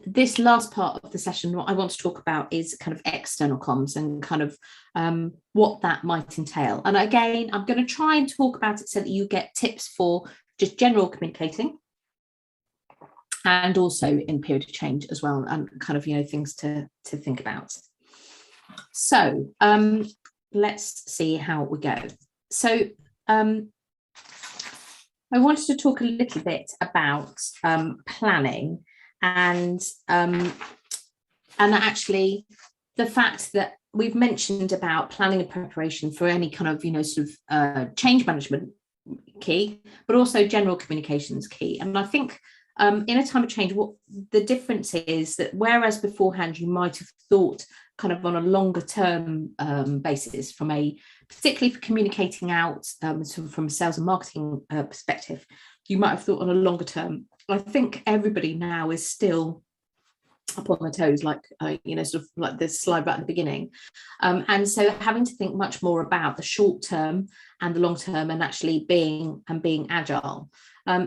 this last part of the session, what I want to talk about is kind of external comms and kind of what that might entail. And again, I'm going to try and talk about it so that you get tips for just general communicating, and also in period of change as well, and kind of, things to think about. So let's see how we go. So I wanted to talk a little bit about planning and actually the fact that we've mentioned about planning and preparation for any kind of, change management key, but also general communications key. And I think in a time of change, what the difference is that whereas beforehand you might have thought kind of on a longer term basis, particularly for communicating out from a sales and marketing perspective, you might have thought on a longer term. I think everybody now is still up on their toes, like sort of like this slide right at the beginning, and so having to think much more about the short term and the long term, and actually being agile.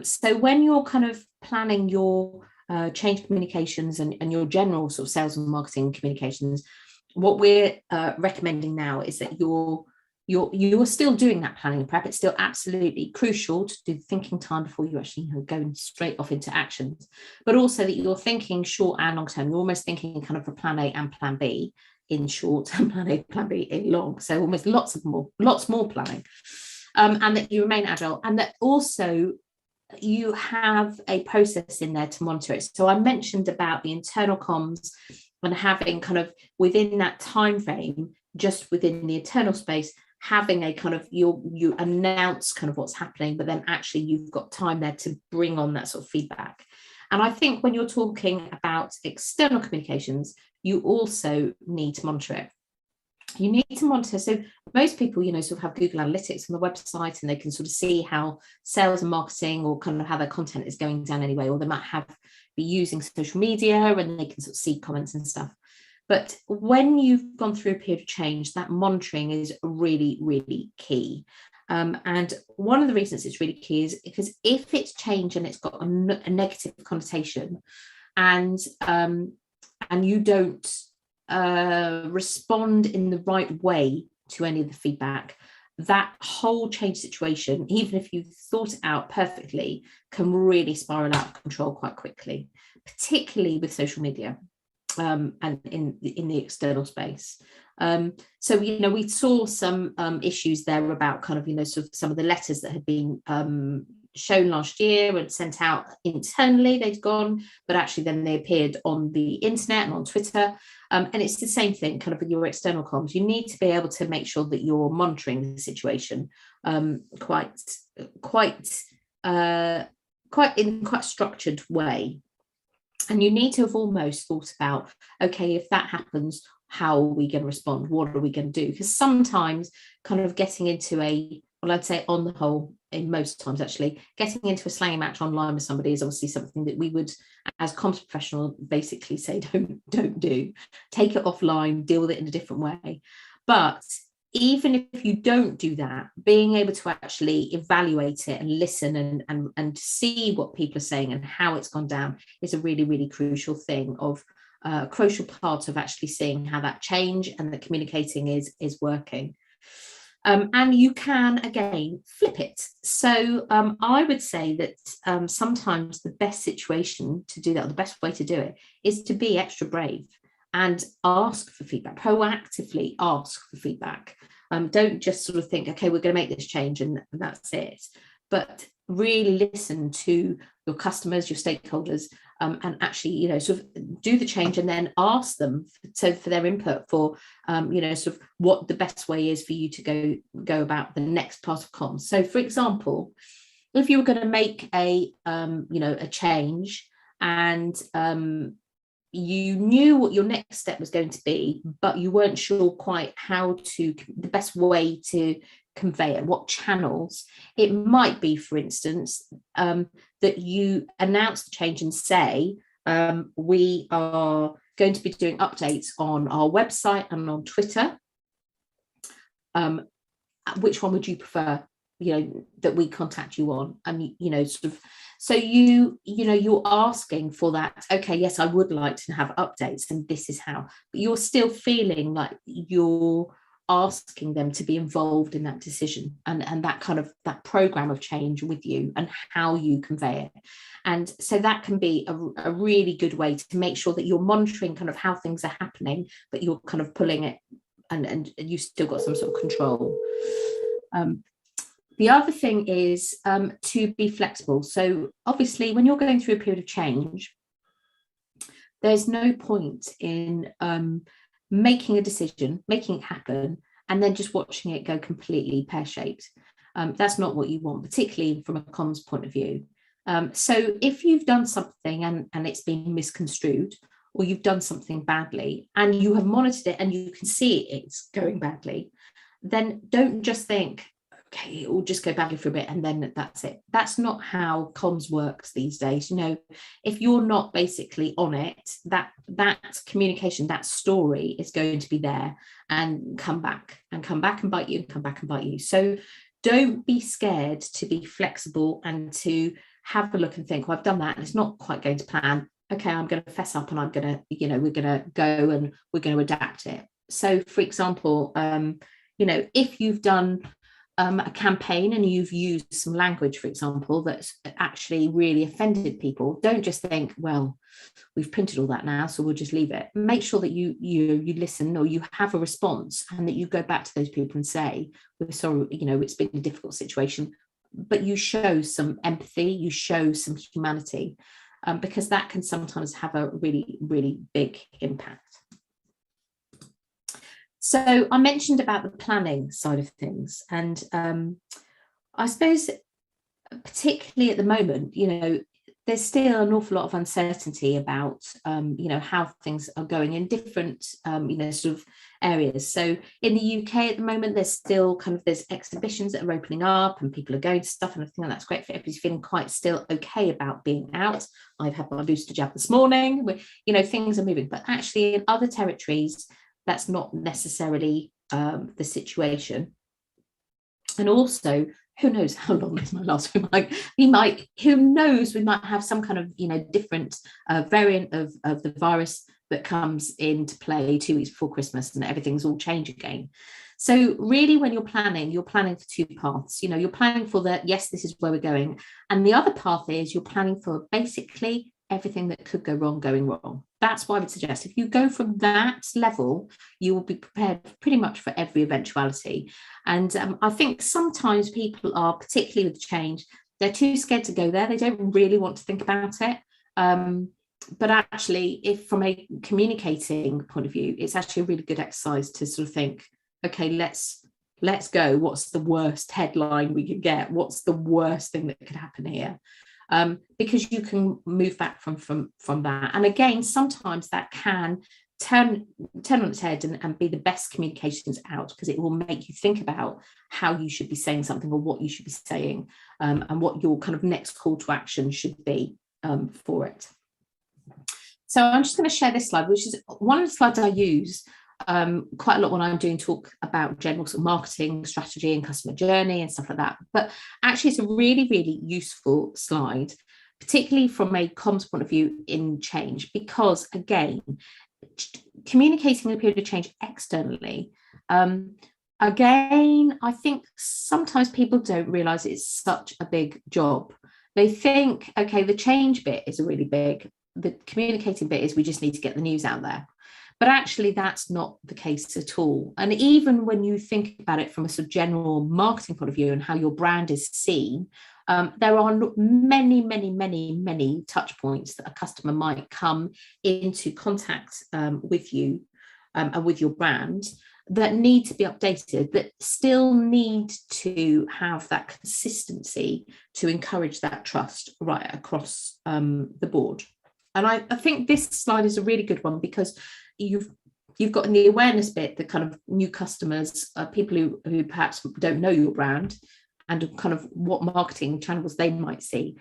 So when you're kind of planning your change communications and your general sort of sales and marketing communications, what we're recommending now is that you're still doing that planning and prep. It's still absolutely crucial to do the thinking time before you actually go straight off into actions, but also that you're thinking short and long term. You're almost thinking kind of for plan A and plan B in short, and plan A, plan B in long. So almost lots more planning, and that you remain agile, and that also you have a process in there to monitor it. So I mentioned about the internal comms and having kind of within that time frame, just within the internal space, having a kind of you announce kind of what's happening, but then actually you've got time there to bring on that sort of feedback. And I think when you're talking about external communications, you also need to monitor it. You need to monitor. So most people, sort of have Google Analytics on the website, and they can sort of see how sales and marketing or kind of how their content is going down anyway, or they might be using social media and they can sort of see comments and stuff. But when you've gone through a period of change, that monitoring is really, really key. And one of the reasons it's really key is because if it's change and it's got a negative connotation, and you don't respond in the right way to any of the feedback, that whole change situation, even if you've thought it out perfectly, can really spiral out of control quite quickly, particularly with social media. And in the external space. So, we saw some issues there about kind of, sort of some of the letters that had been shown last year and sent out internally, they'd gone, but actually then they appeared on the internet and on Twitter. And it's the same thing kind of with your external comms. You need to be able to make sure that you're monitoring the situation quite in quite a structured way. And you need to have almost thought about, okay, if that happens, how are we going to respond? What are we going to do? Because sometimes kind of getting into I'd say on the whole, in most times actually, getting into a slang match online with somebody is obviously something that we would, as comms professional, basically say don't do. Take it offline, deal with it in a different way. But even if you don't do that, being able to actually evaluate it and listen and see what people are saying and how it's gone down is a really, really crucial thing crucial part of actually seeing how that change and the communicating is working. And you can, again, flip it. So I would say that sometimes the best situation to do that, or the best way to do it, is to be extra brave and ask for feedback, proactively ask for feedback. Don't just sort of think, okay, we're going to make this change and that's it. But really listen to your customers, your stakeholders, and actually, sort of do the change and then ask them for their input for, sort of what the best way is for you to go about the next part of comms. So, for example, if you were going to make a change and you knew what your next step was going to be, but you weren't sure quite the best way to convey it, what channels, it might be, for instance, that you announce the change and say, we are going to be doing updates on our website and on Twitter. Which one would you prefer, that we contact you on? And, So you're asking for that. Okay, yes, I would like to have updates, and this is how. But you're still feeling like you're asking them to be involved in that decision and that kind of that program of change with you and how you convey it. And so that can be a really good way to make sure that you're monitoring kind of how things are happening, but you're kind of pulling it and you've still got some sort of control. The other thing is to be flexible. So obviously, when you're going through a period of change, there's no point in making a decision, making it happen, and then just watching it go completely pear-shaped. That's not what you want, particularly from a comms point of view. So if you've done something and it's been misconstrued, or you've done something badly, and you have monitored it and you can see it's going badly, then don't just think, okay, it will just go badly for a bit and then that's it. That's not how comms works these days. If you're not basically on it, that communication, that story is going to be there and come back and bite you and come back and bite you. So don't be scared to be flexible and to have a look and think, well, I've done that and it's not quite going to plan. Okay, I'm going to fess up and I'm going to, we're going to go and we're going to adapt it. So for example, if you've done a campaign and you've used some language, for example, that's actually really offended people, don't just think, well, we've printed all that now, so we'll just leave it. Make sure that you listen, or you have a response, and that you go back to those people and say, we're sorry, it's been a difficult situation, but you show some empathy, you show some humanity, because that can sometimes have a really, really big impact. So I mentioned about the planning side of things, and I suppose particularly at the moment, there's still an awful lot of uncertainty about, how things are going in different, sort of areas. So in the UK at the moment, there's still there's exhibitions that are opening up and people are going to stuff, and I think that's great for everybody's feeling quite still okay about being out. I've had my booster jab this morning, things are moving, but actually in other territories, that's not necessarily the situation. And also, who knows how long this might last? Who knows, we might have some kind of, different variant of the virus that comes into play 2 weeks before Christmas and everything's all changed again. So really, when you're planning for two paths. You're planning for that, yes, this is where we're going. And the other path is you're planning for basically everything that could go wrong going wrong. That's why I would suggest if you go from that level, you will be prepared pretty much for every eventuality. And I think sometimes people are, particularly with change, they're too scared to go there. They don't really want to think about it. But actually, if from a communicating point of view, it's actually a really good exercise to sort of think, okay, let's go. What's the worst headline we could get? What's the worst thing that could happen here? Because you can move back from that. And again, sometimes that can turn on its head and be the best communications out, because it will make you think about how you should be saying something or what you should be saying, and what your kind of next call to action should be for it. So I'm just going to share this slide, which is one of the slides I use quite a lot when I'm doing talk about general sort of marketing strategy and customer journey and stuff like that. But actually, it's a really, really useful slide, particularly from a comms point of view in change, because again, communicating in a period of change externally, again, I think sometimes people don't realize it's such a big job. They think, okay, the change bit is really big. The communicating bit is we just need to get the news out there. But actually, that's not the case at all. And even when you think about it from a sort of general marketing point of view and how your brand is seen, there are many, many, many, many touch points that a customer might come into contact with you and with your brand that need to be updated, that still need to have that consistency to encourage that trust right across the board. And I think this slide is a really good one, because you've got in the awareness bit, the kind of new customers, people who perhaps don't know your brand and kind of what marketing channels they might see.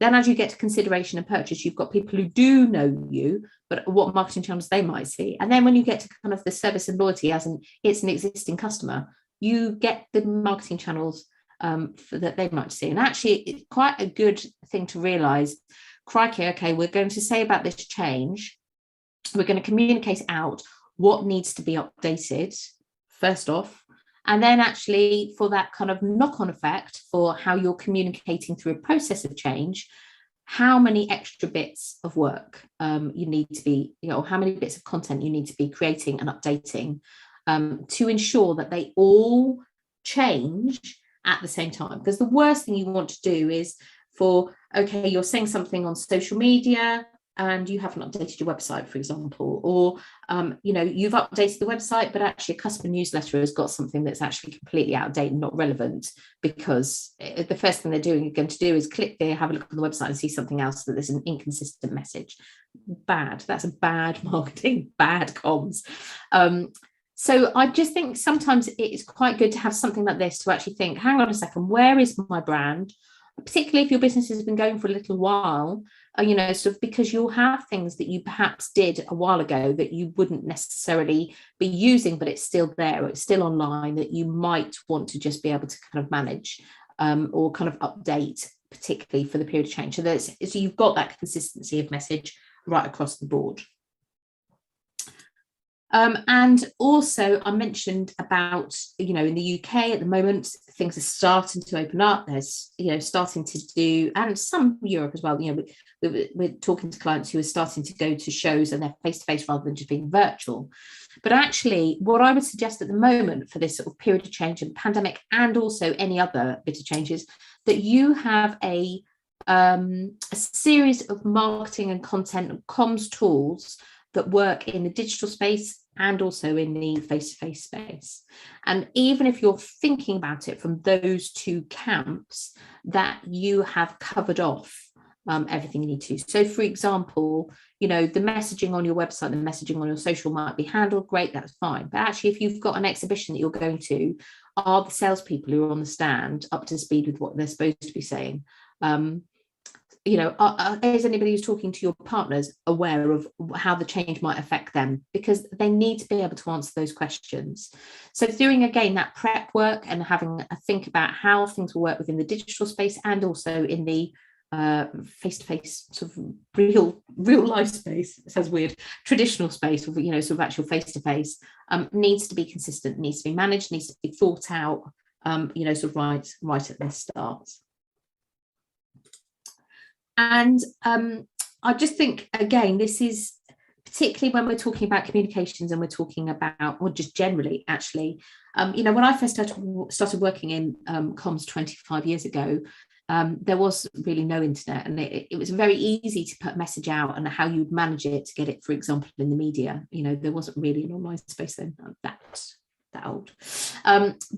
Then as you get to consideration and purchase, you've got people who do know you, but what marketing channels they might see. And then when you get to kind of the service and loyalty, as in it's an existing customer, you get the marketing channels that they might see. And actually, it's quite a good thing to realise, crikey, okay, we're going to say about this change, we're going to communicate out what needs to be updated, first off, and then actually for that kind of knock-on effect for how you're communicating through a process of change, how many extra bits of work you need to be, how many bits of content you need to be creating and updating to ensure that they all change at the same time. Because the worst thing you want to do is okay, you're saying something on social media and you haven't updated your website, for example, or you've updated the website, but actually a customer newsletter has got something that's actually completely out of date and not relevant, because the first thing they're going to do is click there, have a look on the website and see something else that there's an inconsistent message. That's a bad marketing, bad comms. So I just think sometimes it's quite good to have something like this to actually think, hang on a second, where is my brand? Particularly if your business has been going for a little while, sort of, because you'll have things that you perhaps did a while ago that you wouldn't necessarily be using, but it's still there, or it's still online, that you might want to just be able to kind of manage or kind of update, particularly for the period of change. So you've got that consistency of message right across the board. And also I mentioned about, in the UK at the moment, things are starting to open up. There's, starting to do, and some Europe as well, we're talking to clients who are starting to go to shows and they're face-to-face rather than just being virtual. But actually, what I would suggest at the moment for this sort of period of change and pandemic, and also any other bit of changes, that you have a series of marketing and content and comms tools that work in the digital space and also in the face-to-face space. And even if you're thinking about it from those two camps, that you have covered off everything you need to. So for example, the messaging on your website, the messaging on your social might be handled, great, that's fine. But actually, if you've got an exhibition that you're going to, are the salespeople who are on the stand up to speed with what they're supposed to be saying? Is anybody who's talking to your partners aware of how the change might affect them? Because they need to be able to answer those questions. So doing, again, that prep work and having a think about how things will work within the digital space and also in the face-to-face sort of real life space, it sounds weird, traditional space, sort of actual face-to-face, needs to be consistent, needs to be managed, needs to be thought out, sort of right at the start. And I just think, again, this is particularly when we're talking about communications and we're talking about, or just generally, actually, when I first started working in comms 25 years ago, there was really no internet, and it was very easy to put a message out and how you'd manage it to get it, for example, in the media. There wasn't really an online space then, that old.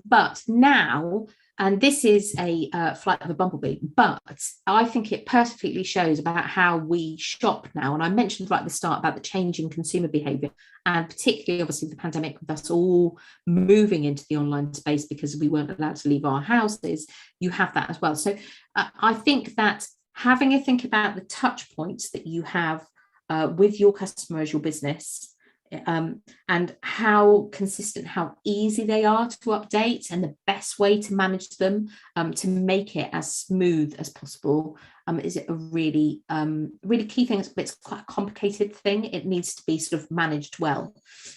But now, and this is a flight of a bumblebee, but I think it perfectly shows about how we shop now. And I mentioned right at the start about the change in consumer behaviour, and particularly, obviously, the pandemic with us all moving into the online space because we weren't allowed to leave our houses. You have that as well. So I think that having a think about the touch points that you have with your customer as your business, and how consistent, how easy they are to update, and the best way to manage them to make it as smooth as possible, is a really key thing. It's quite a complicated thing. It needs to be sort of managed well,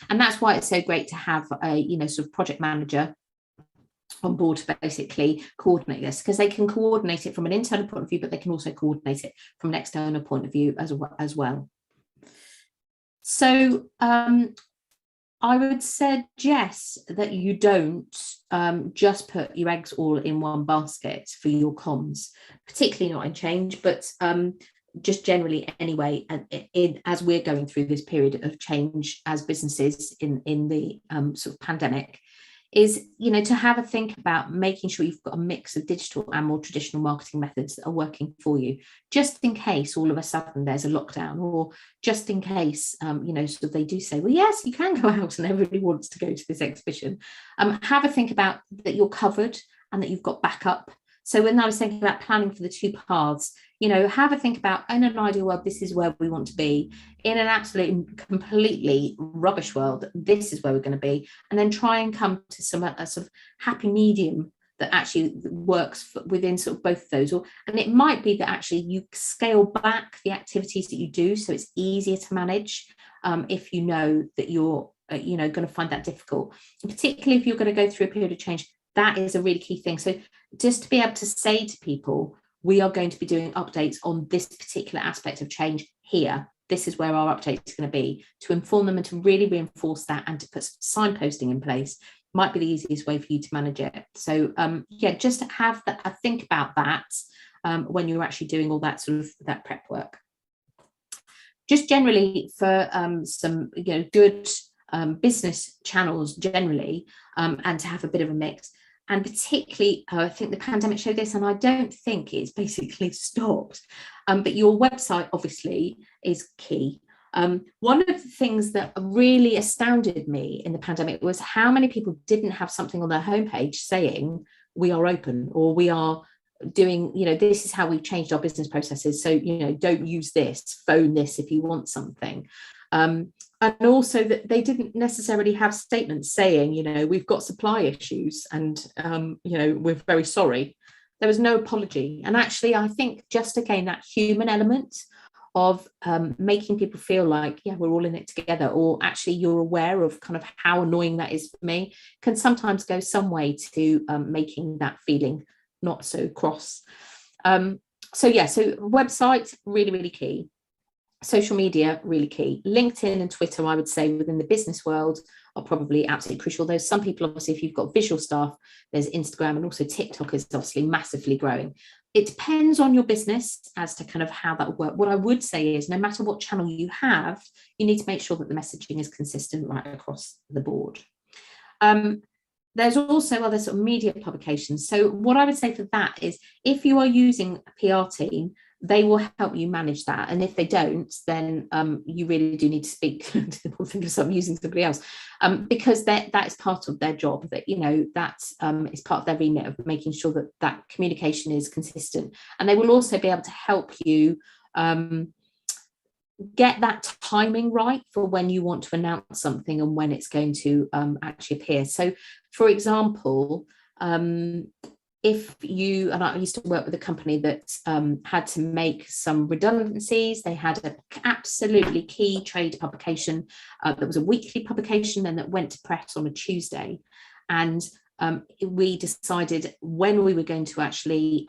and that's why it's so great to have a sort of project manager on board to basically coordinate this, because they can coordinate it from an internal point of view, but they can also coordinate it from an external point of view as well. So I would suggest that you don't just put your eggs all in one basket for your comms, particularly not in change, but just generally anyway, as we're going through this period of change as businesses in the sort of pandemic, is to have a think about making sure you've got a mix of digital and more traditional marketing methods that are working for you, just in case all of a sudden there's a lockdown, or just in case sort of they do say, well, yes, you can go out and everybody wants to go to this exhibition. Have a think about that you're covered and that you've got backup. So when I was thinking about planning for the two paths, have a think about, in an ideal world, this is where we want to be. In an absolute, completely rubbish world, this is where we're going to be. And then try and come to some sort of happy medium that actually works within sort of both of those. And it might be that actually you scale back the activities that you do, so it's easier to manage if you know that you're going to find that difficult, and particularly if you're going to go through a period of change. That is a really key thing. So just to be able to say to people, we are going to be doing updates on this particular aspect of change here. This is where our update is going to be, to inform them and to really reinforce that, and to put signposting in place might be the easiest way for you to manage it. So just have that, think about that when you're actually doing all that sort of that prep work. Just generally for some good business channels generally, and to have a bit of a mix. And particularly, I think the pandemic showed this, and I don't think it's basically stopped. But your website obviously is key. One of the things that really astounded me in the pandemic was how many people didn't have something on their homepage saying we are open, or we are doing, this is how we've changed our business processes. So, don't use this, phone this if you want something. And also that they didn't necessarily have statements saying, we've got supply issues and, we're very sorry. There was no apology. And actually, I think just again, that human element of making people feel like, we're all in it together, or actually you're aware of kind of how annoying that is for me, can sometimes go some way to making that feeling not so cross. So website, really, really key. Social media, really key. LinkedIn and Twitter, I would say, within the business world are probably absolutely crucial. There's some people, obviously, if you've got visual stuff, there's Instagram, and also TikTok is obviously massively growing. It depends on your business as to kind of how that will work. What I would say is, no matter what channel you have, you need to make sure that the messaging is consistent right across the board. There's also other sort of media publications. So what I would say for that is, if you are using a PR team, they will help you manage that. And if they don't, then you really do need to speak to them or think of something using somebody else, because that is part of their job. That that is part of their remit of making sure that that communication is consistent. And they will also be able to help you get that timing right for when you want to announce something and when it's going to actually appear. So, for example, if you, and I used to work with a company that had to make some redundancies. They had an absolutely key trade publication that was a weekly publication and that went to press on a Tuesday. And we decided when we were going to actually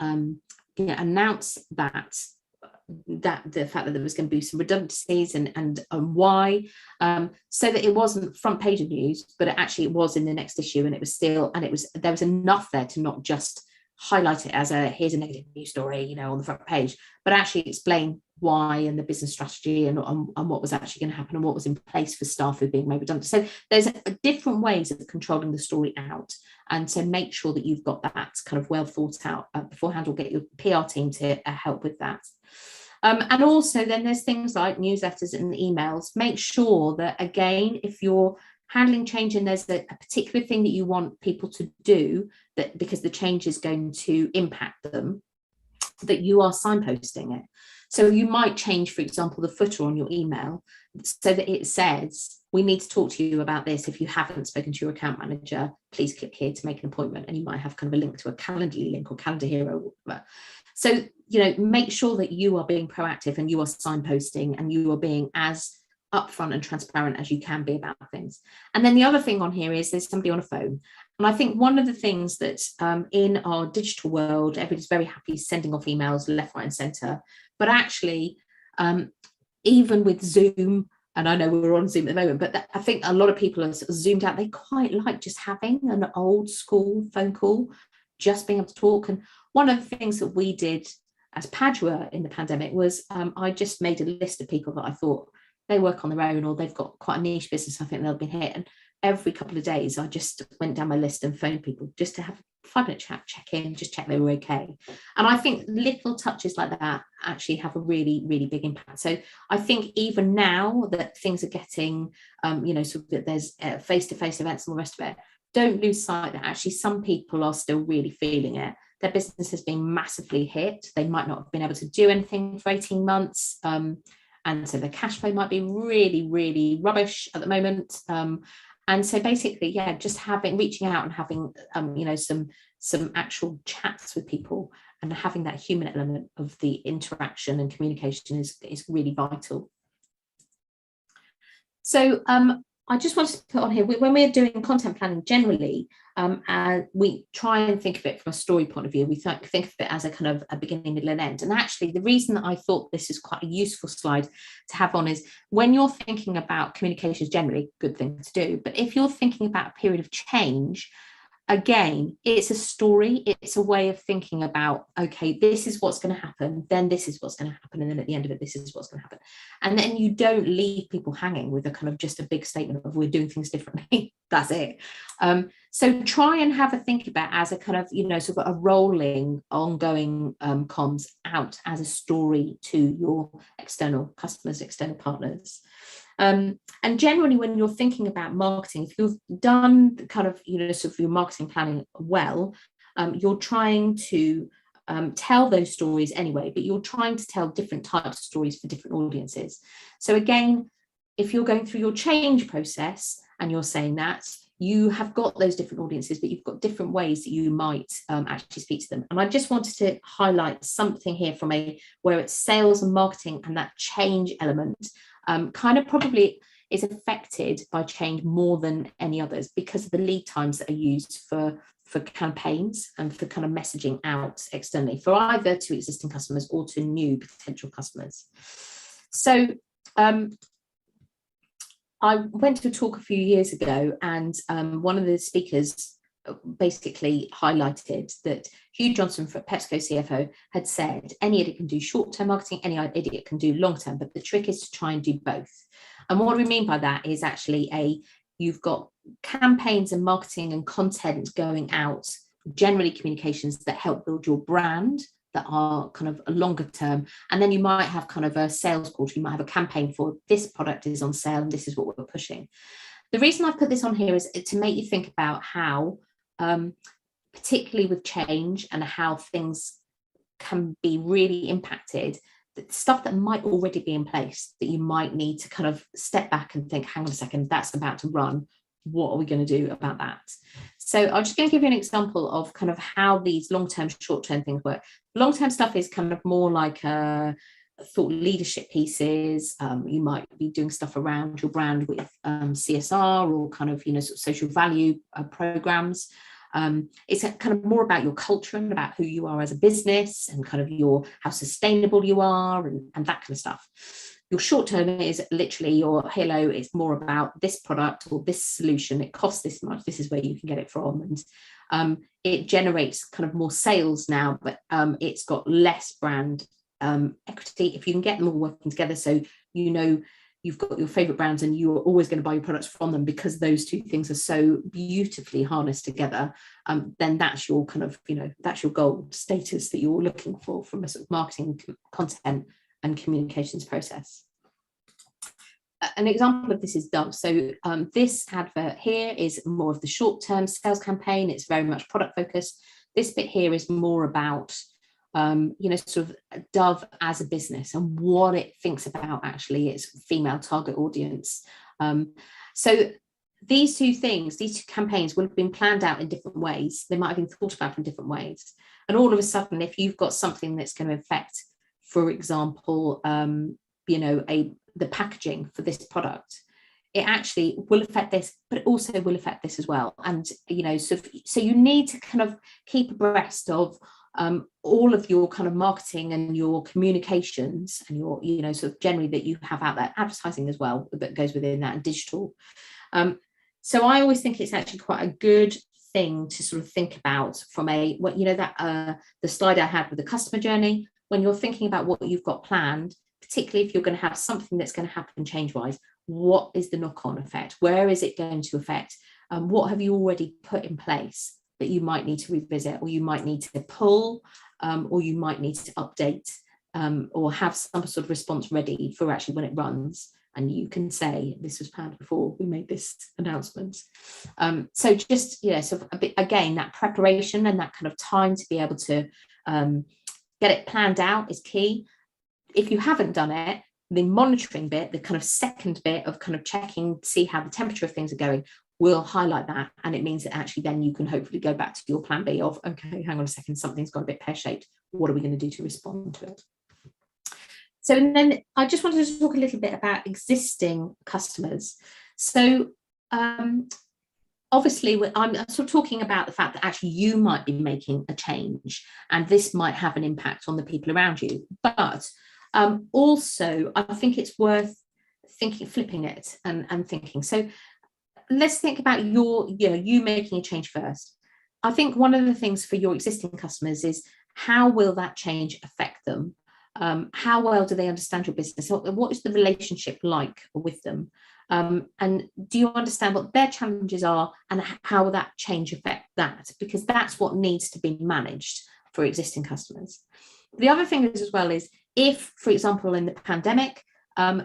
announce that the fact that there was going to be some redundancies and why, so that it wasn't front page of news, but it was in the next issue, and there was enough there to not just highlight it as here's a negative news story, on the front page, but actually explain why and the business strategy and what was actually going to happen and what was in place for staff who are being made redundant. So there's different ways of controlling the story out, and so make sure that you've got that kind of well thought out beforehand, or get your PR team to help with that. And also then there's things like newsletters and emails. Make sure that, again, if you're handling change and there's a particular thing that you want people to do, that because the change is going to impact them, that you are signposting it. So you might change, for example, the footer on your email so that it says, we need to talk to you about this. If you haven't spoken to your account manager, please click here to make an appointment. And you might have kind of a link to a Calendly link or Calendar Hero or whatever. So, make sure that you are being proactive and you are signposting and you are being as upfront and transparent as you can be about things. And then the other thing on here is there's somebody on a phone. And I think one of the things that in our digital world, everybody's very happy sending off emails left, right and centre. But actually, even with Zoom, and I know we're on Zoom at the moment, but I think a lot of people are sort of zoomed out. They quite like just having an old school phone call, just being able to talk. And one of the things that we did as Padua in the pandemic was I just made a list of people that I thought they work on their own or they've got quite a niche business. I think they'll be hit. And every couple of days, I just went down my list and phoned people just to have a 5-minute chat, check in, just check they were okay. And I think little touches like that actually have a really, really big impact. So I think even now that things are getting, sort of there's face-to-face events and all the rest of it, don't lose sight that actually some people are still really feeling it. Their business has been massively hit. They might not have been able to do anything for 18 months. And so the cash flow might be really, really rubbish at the moment. And so basically, yeah, just reaching out and having some actual chats with people, and having that human element of the interaction and communication is really vital. So I just wanted to put on here, when we're doing content planning generally, we try and think of it from a story point of view. We think of it as a kind of a beginning, middle, and end. And actually, the reason that I thought this is quite a useful slide to have on is, when you're thinking about communications generally, good thing to do. But if you're thinking about a period of change, again, it's a story, it's a way of thinking about, okay, this is what's going to happen, then this is what's going to happen, and then at the end of it, this is what's going to happen. And then you don't leave people hanging with a kind of just a big statement of, we're doing things differently. That's it. So try and have a think about as a kind of, sort of a rolling, ongoing comms out as a story to your external customers, external partners. And generally, when you're thinking about marketing, if you've done kind of, sort of your marketing planning well, you're trying to tell those stories anyway, but you're trying to tell different types of stories for different audiences. So again, if you're going through your change process and you're saying that, you have got those different audiences, but you've got different ways that you might actually speak to them. And I just wanted to highlight something here from where it's sales and marketing, and that change element kind of probably is affected by change more than any others, because of the lead times that are used for campaigns and for kind of messaging out externally, for either to existing customers or to new potential customers. So I went to a talk a few years ago, and one of the speakers basically highlighted that Hugh Johnson, for PepsiCo CFO, had said any idiot can do short-term marketing, any idiot can do long-term, but the trick is to try and do both. And what we mean by that is actually you've got campaigns and marketing and content going out, generally communications that help build your brand, that are kind of a longer term. And then you might have kind of a sales quarter, you might have a campaign for this product is on sale and this is what we're pushing. The reason I've put this on here is to make you think about how, particularly with change and how things can be really impacted, the stuff that might already be in place, that you might need to kind of step back and think, hang on a second, that's about to run. What are we going to do about that? So I'm just going to give you an example of kind of how these long-term, short-term things work. Long-term stuff is kind of more like thought leadership pieces. You might be doing stuff around your brand with CSR or kind of, sort of social value programs. It's kind of more about your culture and about who you are as a business, and kind of how sustainable you are, and that kind of stuff. Your short term is literally your halo. It's more about this product or this solution. It costs this much. This is where you can get it from. And it generates kind of more sales now, but it's got less brand equity. If you can get them all working together, so you've got your favorite brands and you're always going to buy your products from them because those two things are so beautifully harnessed together, then that's your kind of, that's your gold status that you're looking for from a sort of marketing, content and communications process. An example of this is Dove. So this advert here is more of the short-term sales campaign. It's very much product focused. This bit here is more about sort of Dove as a business and what it thinks about actually its female target audience. So these two campaigns will have been planned out in different ways. They might have been thought about in different ways. And all of a sudden, if you've got something that's going to affect, for example, the packaging for this product, it actually will affect this, but it also will affect this as well. And, so you need to kind of keep abreast of all of your kind of marketing and your communications and your, sort of generally that you have out there, advertising as well, that goes within that, and digital. So I always think it's actually quite a good thing to sort of think about from the slide I had with the customer journey. When you're thinking about what you've got planned, particularly if you're going to have something that's going to happen change-wise, what is the knock-on effect? Where is it going to affect? What have you already put in place that you might need to revisit, or you might need to pull, or you might need to update, or have some sort of response ready for actually when it runs, and you can say, this was planned before we made this announcement. So just, sort of a bit, again, that preparation and that kind of time to be able to get it planned out is key. If you haven't done it, the monitoring bit, the kind of second bit of kind of checking, see how the temperature of things are going, will highlight that. And it means that actually then you can hopefully go back to your plan B of, okay, hang on a second, something's got a bit pear-shaped. What are we going to do to respond to it? So, and then I just wanted to talk a little bit about existing customers. So obviously I'm sort of talking about the fact that actually you might be making a change and this might have an impact on the people around you. But also, I think it's worth flipping it and thinking. So let's think about you making a change first. I think one of the things for your existing customers is, how will that change affect them? How well do they understand your business? What is the relationship like with them? And do you understand what their challenges are and how will that change affect that? Because that's what needs to be managed for existing customers. The other thing is, as well, is if, for example, in the pandemic,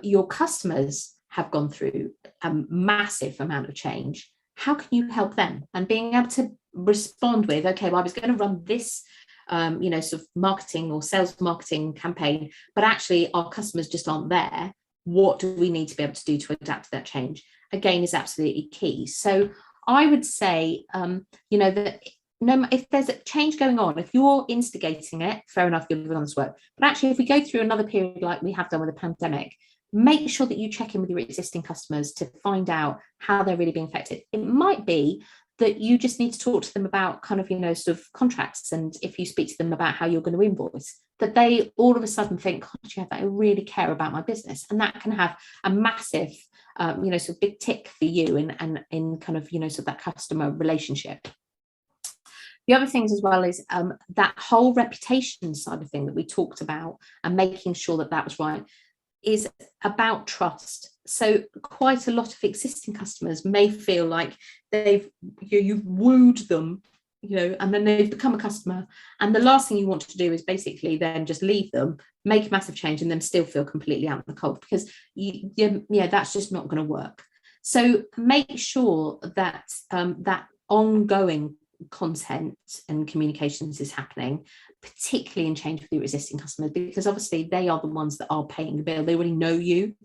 your customers have gone through a massive amount of change, how can you help them? And being able to respond with, okay, well, I was going to run this sort of marketing or sales marketing campaign, but actually our customers just aren't there. What do we need to be able to do to adapt to that change? Again, is absolutely key. So I would say, that if there's a change going on, if you're instigating it, fair enough, you're doing this work. But actually, if we go through another period like we have done with the pandemic, make sure that you check in with your existing customers to find out how they're really being affected. It might be that you just need to talk to them about kind of, sort of contracts. And if you speak to them about how you're going to invoice, that they all of a sudden think, gosh, yeah, I really care about my business. And that can have a massive, sort of big tick for you and in kind of, sort of that customer relationship. The other things as well is that whole reputation side of thing that we talked about, and making sure that that was right, is about trust. So quite a lot of existing customers may feel like you've wooed them, and then they've become a customer. And the last thing you want to do is basically then just leave them, make a massive change, and then still feel completely out in the cold, because that's just not going to work. So make sure that that ongoing content and communications is happening, particularly in change with your existing customers, because obviously they are the ones that are paying the bill. They already know you.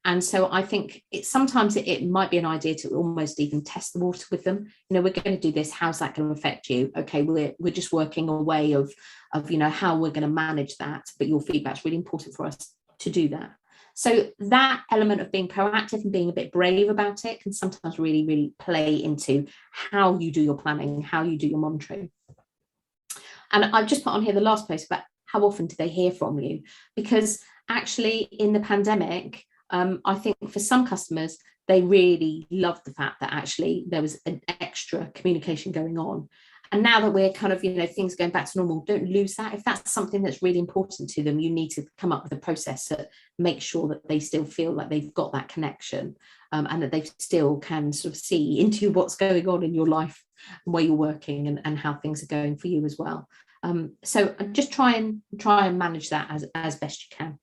And so I think sometimes it might be an idea to almost even test the water with them. We're going to do this. How's that going to affect you? Okay, we're just working a way of how we're going to manage that. But your feedback's really important for us to do that. So that element of being proactive and being a bit brave about it can sometimes really, really play into how you do your planning, how you do your monitoring. And I've just put on here the last post about how often do they hear from you? Because actually in the pandemic, I think for some customers, they really loved the fact that actually there was an extra communication going on. And now that we're kind of, things going back to normal, don't lose that. If that's something that's really important to them, you need to come up with a process to make sure that they still feel like they've got that connection, and that they still can sort of see into what's going on in your life and where you're working and how things are going for you as well. So just try and manage that as best you can.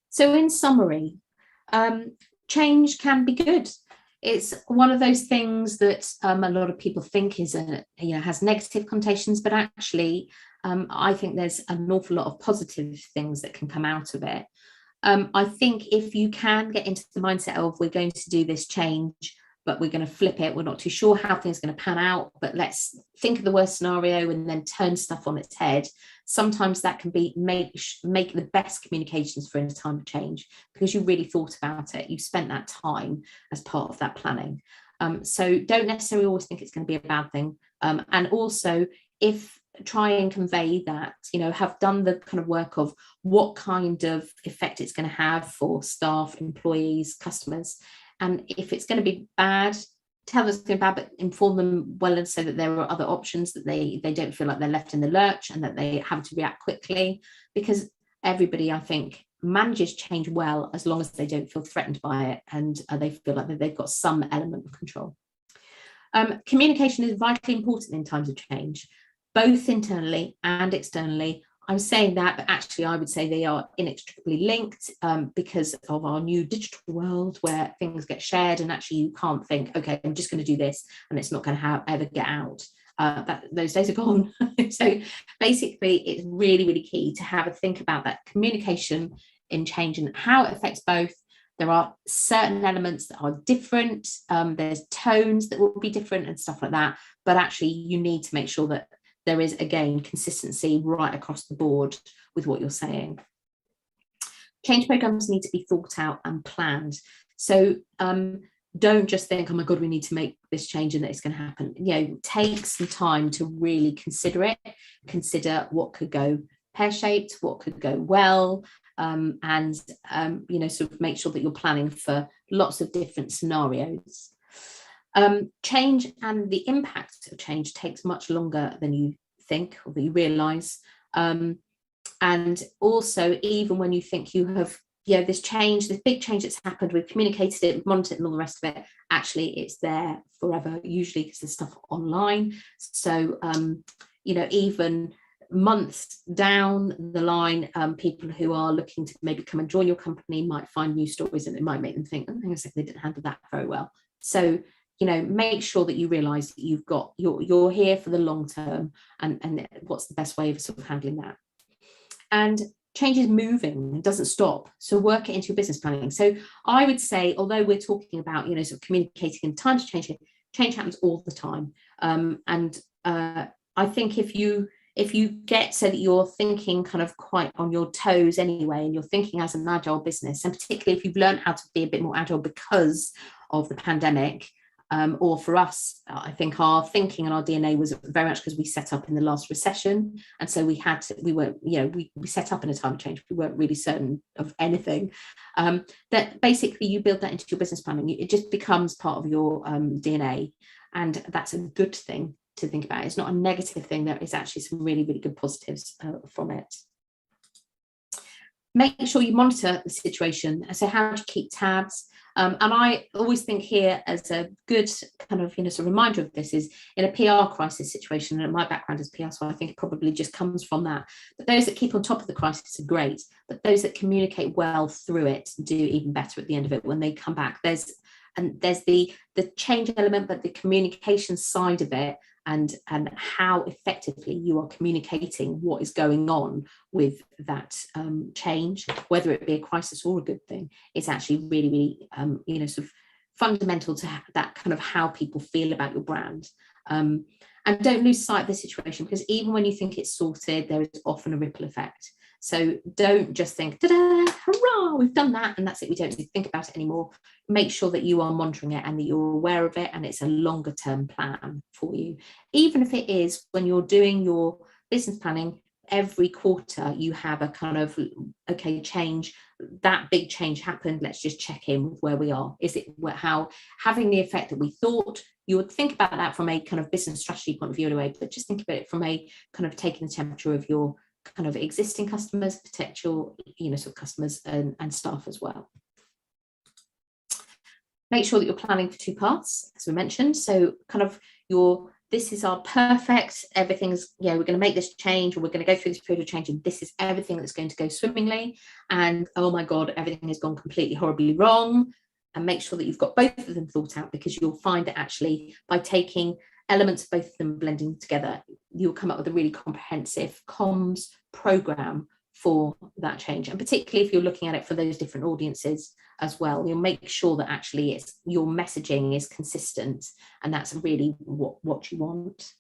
So in summary, change can be good. It's one of those things that a lot of people think has negative connotations, but actually I think there's an awful lot of positive things that can come out of it. I think if you can get into the mindset of, we're going to do this change, but we're going to flip it, we're not too sure how things are going to pan out, but let's think of the worst scenario and then turn stuff on its head. Sometimes that can be make the best communications for any time of change, because you really thought about it, you spent that time as part of that planning. So don't necessarily always think it's going to be a bad thing. And also, if try and convey that, have done the kind of work of what kind of effect it's going to have for staff, employees, customers. And if it's going to be bad, tell them it's going to be bad, but inform them well, and so that there are other options, that they don't feel like they're left in the lurch and that they have to react quickly, because everybody, I think, manages change well as long as they don't feel threatened by it and they feel like they've got some element of control. Communication is vitally important in times of change, both internally and externally. I'm saying that, but actually I would say they are inextricably linked, because of our new digital world where things get shared and actually you can't think, okay, I'm just going to do this and it's not going to ever get out. Those days are gone. So basically it's really, really key to have a think about that communication in change and how it affects both, There are certain elements that are different. There's tones that will be different and stuff like that. But actually, you need to make sure that there is, again, consistency right across the board with what you're saying. Change programs need to be thought out and planned. So don't just think, oh my God, we need to make this change and that it's going to happen. Take some time to really consider it. Consider what could go pear-shaped, what could go well, and sort of make sure that you're planning for lots of different scenarios. Change and the impact of change takes much longer than you think or that you realize. And also, even when you think you have, this change, this big change that's happened, we've communicated it, we've monitored it and all the rest of it, actually it's there forever, usually because there's stuff online. So, even months down the line, people who are looking to maybe come and join your company might find news stories and it might make them think, hang on a second, they didn't handle that very well. So, make sure that you realize that you're here for the long term, and what's the best way of sort of handling that. And change is moving, it doesn't stop. So work it into your business planning. So I would say, although we're talking about, sort of communicating in time to change happens all the time. I think if you get so that you're thinking kind of quite on your toes anyway, and you're thinking as an agile business, and particularly if you've learned how to be a bit more agile because of the pandemic, or for us, I think our thinking and our DNA was very much because we set up in the last recession, and so we set up in a time of change. We weren't really certain of anything. That basically you build that into your business planning. It just becomes part of your DNA, and that's a good thing to think about. It's not a negative thing. There is actually some really, really good positives from it. Make sure you monitor the situation. So how do you keep tabs? And I always think here as a good kind of, sort of reminder of this is in a PR crisis situation, and my background is PR, so I think it probably just comes from that. But those that keep on top of the crisis are great, but those that communicate well through it do even better at the end of it when they come back. There's the change element, but the communication side of it, and how effectively you are communicating what is going on with that change, whether it be a crisis or a good thing, is actually really, really, sort of fundamental to that kind of how people feel about your brand. And don't lose sight of the situation, because even when you think it's sorted, there is often a ripple effect. So don't just think, ta-da, hurrah, we've done that, and that's it. We don't need to think about it anymore. Make sure that you are monitoring it and that you're aware of it, and it's a longer term plan for you. Even if it is when you're doing your business planning, every quarter you have a kind of, okay, change, that big change happened, let's just check in with where we are. Is it how having the effect that we thought? You would think about that from a kind of business strategy point of view anyway, but just think about it from a kind of taking the temperature of your kind of existing customers, potential, sort of customers and staff as well. Make sure that you're planning for 2 paths, as we mentioned. So kind of this is our perfect, everything's, we're going to make this change, or we're going to go through this period of change, and this is everything that's going to go swimmingly. And oh my God, everything has gone completely horribly wrong. And make sure that you've got both of them thought out, because you'll find that actually by taking elements of both of them, blending together, you'll come up with a really comprehensive comms program for that change. And particularly if you're looking at it for those different audiences as well, you'll make sure that actually your messaging is consistent, and that's really what you want.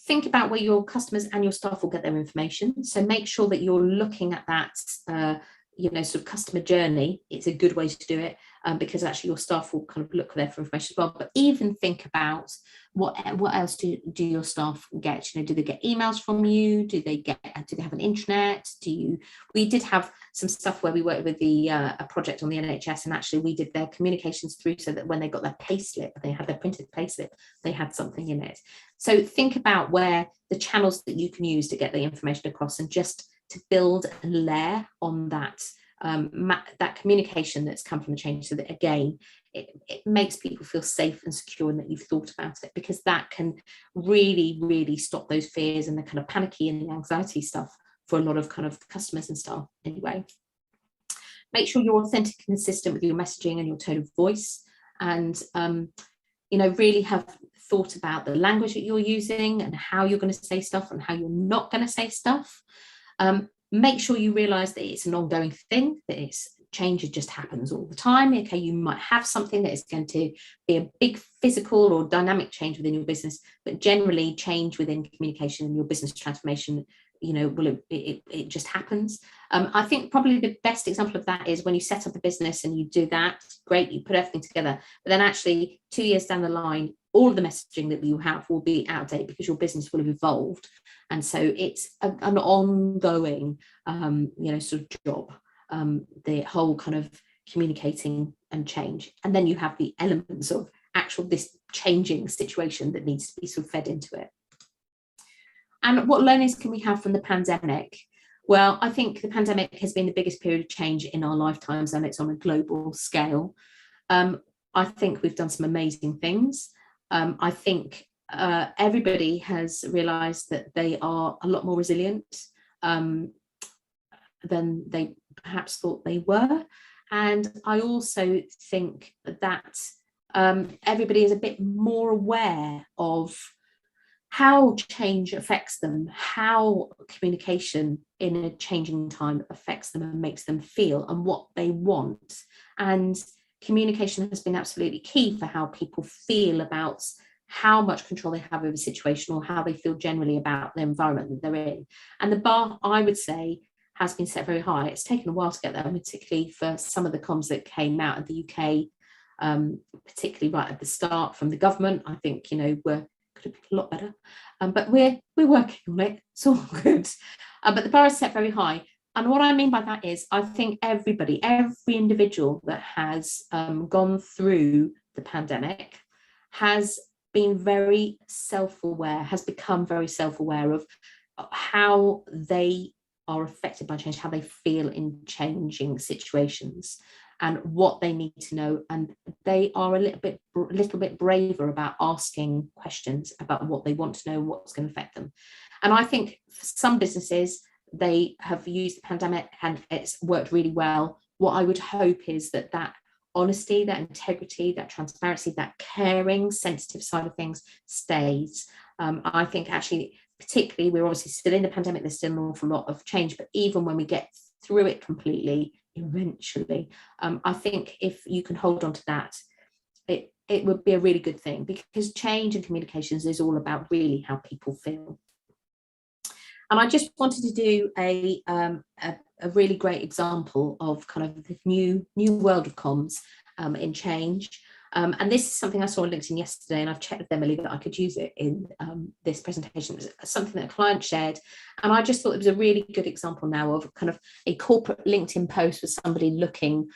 Think about where your customers and your staff will get their information. So make sure that you're looking at that sort of customer journey. It's a good way to do it, because actually your staff will kind of look there for information as well. But even think about what else do your staff get? Do they get emails from you? Do they have an intranet? We did have some stuff where we worked with a project on the NHS, and actually we did their communications through, so that when they got their payslip, they had their printed payslip, they had something in it. So think about where the channels that you can use to get the information across, and just to build and layer on that that communication that's come from the change, so that again it makes people feel safe and secure, and that you've thought about it, because that can really, really stop those fears and the kind of panicky and the anxiety stuff for a lot of kind of customers and staff anyway. Make sure you're authentic and consistent with your messaging and your tone of voice, and really have thought about the language that you're using and how you're going to say stuff and how you're not going to say stuff. Make sure you realize that it's an ongoing thing, that it's change just happens all the time. Okay, you might have something that is going to be a big physical or dynamic change within your business, but generally change within communication and your business transformation, it just happens. I think probably the best example of that is when you set up a business and you do that, great, you put everything together, but then actually 2 years down the line, all of the messaging that you have will be out of date because your business will have evolved. And so it's an ongoing, sort of job, the whole kind of communicating and change. And then you have the elements of actual this changing situation that needs to be sort of fed into it. And what learnings can we have from the pandemic? Well, I think the pandemic has been the biggest period of change in our lifetimes, and it's on a global scale. I think we've done some amazing things. I think everybody has realised that they are a lot more resilient than they perhaps thought they were. And I also think that everybody is a bit more aware of how change affects them, how communication in a changing time affects them and makes them feel, and what they want. And communication has been absolutely key for how people feel about how much control they have over a situation or how they feel generally about the environment that they're in. And the bar, I would say, has been set very high. It's taken a while to get there, particularly for some of the comms that came out of the UK, particularly right at the start from the government. I think, could have been a lot better, but we're working on it. It's all good. But the bar is set very high. And what I mean by that is, I think every individual that has gone through the pandemic has been very self-aware, has become very self-aware of how they are affected by change, how they feel in changing situations, and what they need to know. And they are a little bit braver about asking questions about what they want to know, what's going to affect them. And I think for some businesses, they have used the pandemic and it's worked really well. What I would hope is that honesty, that integrity, that transparency, that caring, sensitive side of things stays. I think actually, particularly, we're obviously still in the pandemic, there's still an awful lot of change, but even when we get through it completely, eventually, I think if you can hold on to that, it would be a really good thing, because change and communications is all about really how people feel. And I just wanted to do a really great example of kind of the new world of comms in change. And this is something I saw on LinkedIn yesterday, and I've checked with Emily that I could use it in this presentation. It was something that a client shared, and I just thought it was a really good example now of kind of a corporate LinkedIn post with somebody looking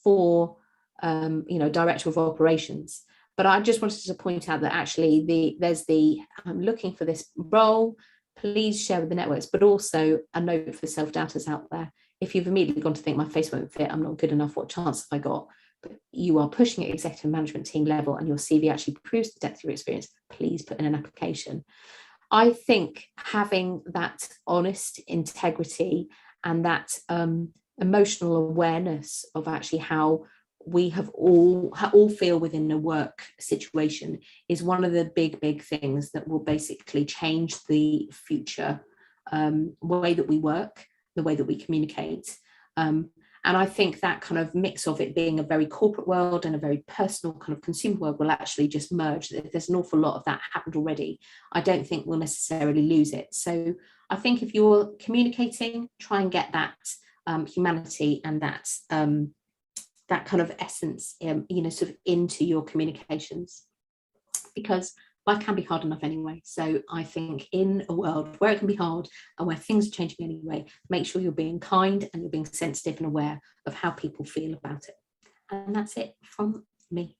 for, director of operations. But I just wanted to point out that actually there's I'm looking for this role. Please share with the networks, but also a note for the self-doubters out there. If you've immediately gone to think my face won't fit, I'm not good enough, what chance have I got? But you are pushing at executive management team level and your CV actually proves the depth of your experience, please put in an application. I think having that honest integrity and that emotional awareness of actually how we have all feel within a work situation is one of the big things that will basically change the future way that we work, the way that we communicate. And I think that kind of mix of it being a very corporate world and a very personal kind of consumer world will actually just merge. There's an awful lot of that happened already. I don't think we'll necessarily lose it. So I think if you're communicating, try and get that humanity and that kind of essence, sort of into your communications, because life can be hard enough anyway. So I think in a world where it can be hard and where things are changing anyway, make sure you're being kind and you're being sensitive and aware of how people feel about it. And that's it from me.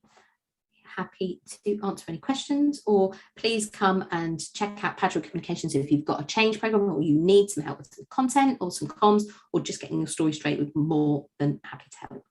Happy to answer any questions, or please come and check out Padrill Communications if you've got a change program or you need some help with some content or some comms or just getting your story straight. We're more than happy to help.